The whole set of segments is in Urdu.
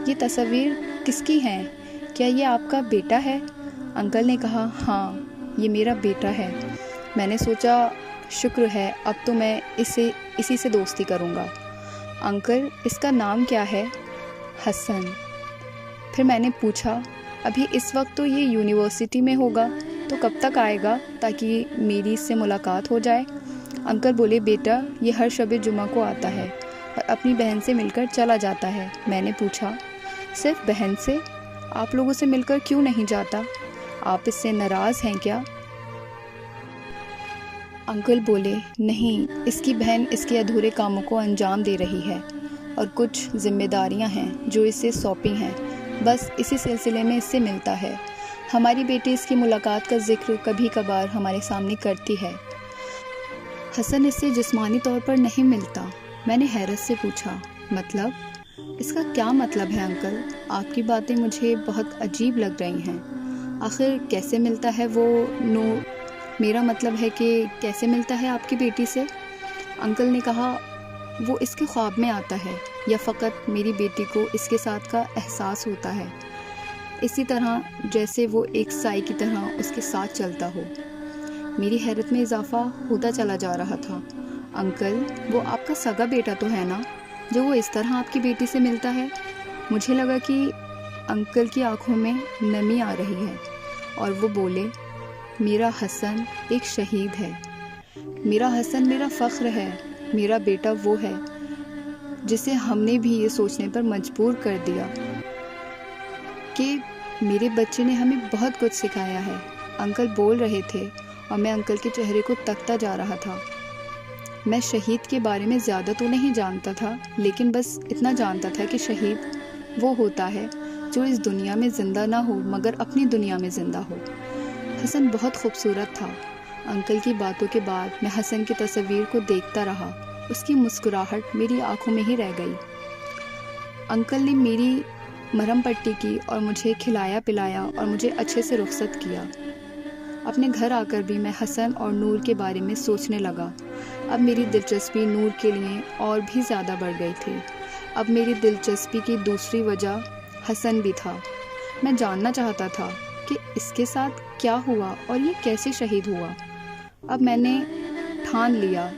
یہ تصویر کس کی ہیں؟ کیا یہ آپ کا بیٹا ہے؟ انکل نے کہا ہاں یہ میرا بیٹا ہے۔ میں نے سوچا شکر ہے، اب تو میں اسی سے دوستی کروں گا۔ انکل اس کا نام کیا ہے؟ حسن۔ پھر میں نے پوچھا ابھی اس وقت تو یہ یونیورسٹی میں ہوگا، تو کب تک آئے گا تاکہ میری اس سے ملاقات ہو جائے؟ انکل بولے بیٹا یہ ہر شب جمعہ کو آتا ہے اور اپنی بہن سے مل کر چلا جاتا ہے۔ میں نے پوچھا صرف بہن سے؟ آپ لوگوں سے مل کر کیوں نہیں جاتا؟ آپ اس سے ناراض ہیں کیا؟ انکل بولے نہیں، اس کی بہن اس کے ادھورے کاموں کو انجام دے رہی ہے اور کچھ ذمہ داریاں ہیں جو اسے سونپی ہیں، بس اسی سلسلے میں اس سے ملتا ہے۔ ہماری بیٹی اس کی ملاقات کا ذکر کبھی کبھار ہمارے سامنے کرتی ہے۔ حسن اس سے جسمانی طور پر نہیں ملتا۔ میں نے حیرت سے پوچھا مطلب؟ اس کا کیا مطلب ہے انکل؟ آپ کی باتیں مجھے بہت عجیب لگ رہی ہیں۔ آخر کیسے ملتا ہے وہ نور؟ میرا مطلب ہے کہ کیسے ملتا ہے آپ کی بیٹی سے؟ انکل نے کہا وہ اس کے خواب میں آتا ہے یا فقط میری بیٹی کو اس کے ساتھ کا احساس ہوتا ہے، اسی طرح جیسے وہ ایک سائے کی طرح اس کے ساتھ چلتا ہو۔ میری حیرت میں اضافہ ہوتا چلا جا رہا تھا۔ انکل وہ آپ کا سگا بیٹا تو ہے نا جو وہ اس طرح آپ کی بیٹی سے ملتا ہے؟ مجھے لگا کہ انکل کی آنکھوں میں نمی آ رہی ہے اور وہ بولے میرا حسن ایک شہید ہے۔ میرا حسن میرا فخر ہے، میرا بیٹا وہ ہے جسے ہم نے بھی یہ سوچنے پر مجبور کر دیا کہ میرے بچے نے ہمیں بہت کچھ سکھایا ہے۔ انکل بول رہے تھے اور میں انکل کے چہرے کو تکتا جا رہا تھا۔ میں شہید کے بارے میں زیادہ تو نہیں جانتا تھا، لیکن بس اتنا جانتا تھا کہ شہید وہ ہوتا ہے جو اس دنیا میں زندہ نہ ہو مگر اپنی دنیا میں زندہ ہو۔ حسن بہت خوبصورت تھا۔ انکل کی باتوں کے بعد میں حسن کی تصویر کو دیکھتا رہا، اس کی مسکراہٹ میری آنکھوں میں ہی رہ گئی۔ انکل نے میری مرہم پٹی کی اور مجھے کھلایا پلایا اور مجھے اچھے سے رخصت کیا۔ اپنے گھر آ کر بھی میں حسن اور نور کے بارے میں سوچنے لگا۔ اب میری دلچسپی نور کے لیے اور بھی زیادہ بڑھ گئی تھی۔ اب میری دلچسپی کی دوسری وجہ حسن بھی تھا۔ میں جاننا چاہتا تھا کہ اس کے ساتھ کیا ہوا اور یہ کیسے شہید ہوا۔ اب میں نے ٹھان لیا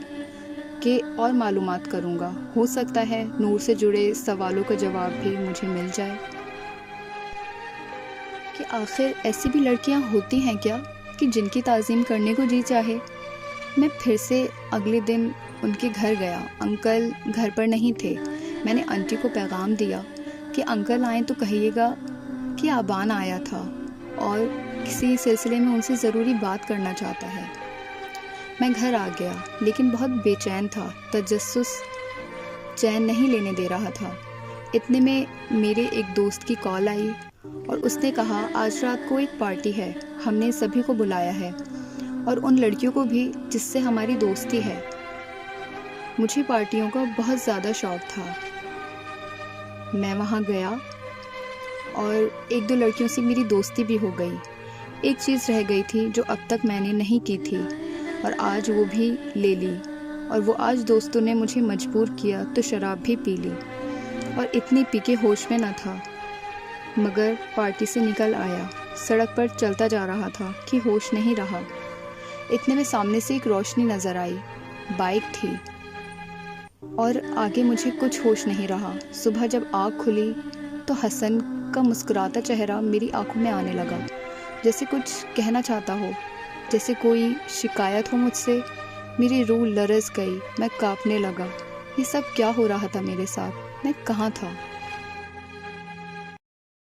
کہ اور معلومات کروں گا، ہو سکتا ہے نور سے جڑے سوالوں کا جواب بھی مجھے مل جائے۔ کہ آخر ایسی بھی لڑکیاں ہوتی ہیں کیا کہ جن کی تعظیم کرنے کو جی چاہے؟ میں پھر سے اگلے دن ان کے گھر گیا۔ انکل گھر پر نہیں تھے۔ میں نے آنٹی کو پیغام دیا کہ انکل آئیں تو کہیے گا کہ آبان آیا تھا اور کسی سلسلے میں ان سے ضروری بات کرنا چاہتا ہے۔ میں گھر آ گیا لیکن بہت بے چین تھا۔ تجسس چین نہیں لینے دے رہا تھا۔ اتنے میں میرے ایک دوست کی کال آئی اور اس نے کہا آج رات کو ایک پارٹی ہے، ہم نے سبھی کو بلایا ہے اور ان لڑکیوں کو بھی جس سے ہماری دوستی ہے۔ مجھے پارٹیوں کا بہت زیادہ شوق تھا۔ میں وہاں گیا اور ایک دو لڑکیوں سے میری دوستی بھی ہو گئی۔ ایک چیز رہ گئی تھی جو اب تک میں نے نہیں کی تھی اور آج وہ بھی لے لی، اور وہ آج دوستوں نے مجھے مجبور کیا تو شراب بھی پی لی اور اتنی پی کے ہوش میں نہ تھا، مگر پارٹی سے نکل آیا، سڑک پر چلتا جا رہا تھا کہ ہوش نہیں رہا۔ اتنے میں سامنے سے ایک روشنی نظر آئی، بائک تھی اور آگے مجھے کچھ ہوش نہیں رہا۔ صبح جب آنکھ کھلی تو حسن کا مسکراتا چہرہ میری آنکھوں میں آنے لگا، جیسے کچھ کہنا چاہتا ہو، جیسے کوئی شکایت ہو مجھ سے۔ میری روح لرز گئی، میں کانپنے لگا۔ یہ سب کیا ہو رہا تھا میرے ساتھ؟ میں کہاں تھا؟